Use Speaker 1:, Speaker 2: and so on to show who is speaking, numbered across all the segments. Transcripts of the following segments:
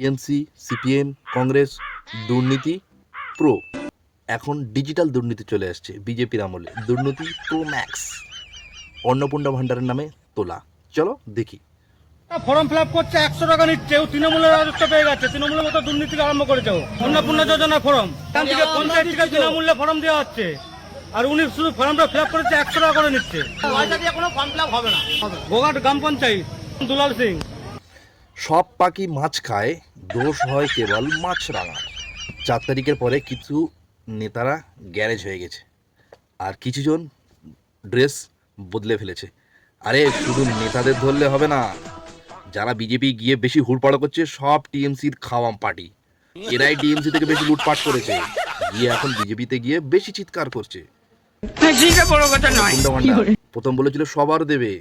Speaker 1: TMC, CPM, Congress দুর্নীতি pro. এখন digital দুর্নীতি চলে আসছে বিজেপির আমলে, দুর্নীতি প্রো ম্যাক্স। অন্নপূর্ণা ভান্ডারের নামে তোলা। চলো দেখি।
Speaker 2: ফর্ম ফিল আপ করছে, 100 টাকা নিচ্ছে। ও তৃণমূলের রাজত্ব পেয়ে গেছে, তৃণমূলের মতো দুর্নীতি আরম্ভ করেছে। অন্নপূর্ণা যোজনা ফর্ম এখান থেকে পঞ্চায়েত থেকে বিনামূল্যে ফর্ম দেওয়া হচ্ছে, আর উনি শুধু ফর্মটা ফিল আপ করেছে, 100 টাকা করে নিচ্ছে। পয়সা দিয়ে কোনো ফর্ম ফিল আপ হবে না। গোঘাট গ্রাম পঞ্চায়েত, দুলাল সিং।
Speaker 1: সব পাখি মাছ খায়, দোষ হয় কেবল মাছরাঙার। 4 তারিখের পরে কিছু নেতারা গ্যারেজ হয়ে গেছে, আর কিছুজন ড্রেস বদলে ফেলেছে। আরে শুধু নেতাদের ধরলে হবে না, যারা বিজেপি গিয়ে বেশি হুড়পাড় করছে সব টিএমসির খাওয়াম পার্টি। এরাই টিএমসি থেকে বেশি লুটপাট করেছে, গিয়ে এখন বিজেপিতে গিয়ে বেশি চিৎকার করছে। প্রথম বলেছিল সবার দেবে,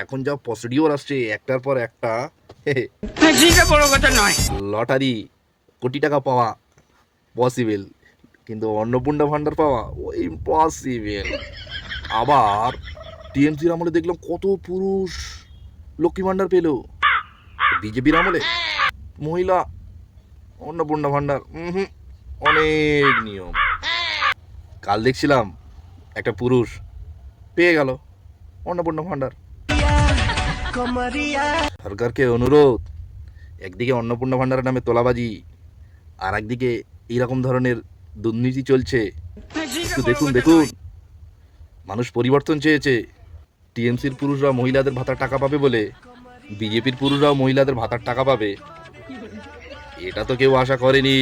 Speaker 1: এখন যা প্রসিডিওর আসছে একটার পর একটা, লটারি কোটি টাকা পাওয়া পসিবল, কিন্তু অন্নপূর্ণা ভান্ডার পাওয়া ইম্পসিবল। আবার টিএমসির আমলে দেখলাম কত পুরুষ লক্ষ্মী ভান্ডার পেল, বিজেপির আমলে মহিলা অন্নপূর্ণা ভান্ডার অনেক নিয়ম। কাল দেখছিলাম একটা পুরুষ পেয়ে গেল অন্নপূর্ণা ভান্ডার। সরকারকে অনুরোধ, একদিকে অন্নপূর্ণা ভান্ডারের নামে তোলাবাজি, আর একদিকে এইরকম ধরনের দুর্নীতি চলছে। একটু দেখুন দেখুন, মানুষ পরিবর্তন চেয়েছে। টিএমসির পুরুষরা মহিলাদের ভাতার টাকা পাবে বলে বিজেপির পুরুষরাও মহিলাদের ভাতার টাকা পাবে, এটা তো কেউ আশা করেনি।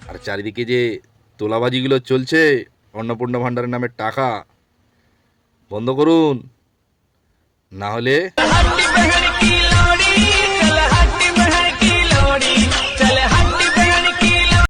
Speaker 1: আর চারিদিকে যে তোলাবাজিগুলো চলছে, অন্নপূর্ণা ভান্ডারের নামে টাকা বন্ধ করুন, না হলে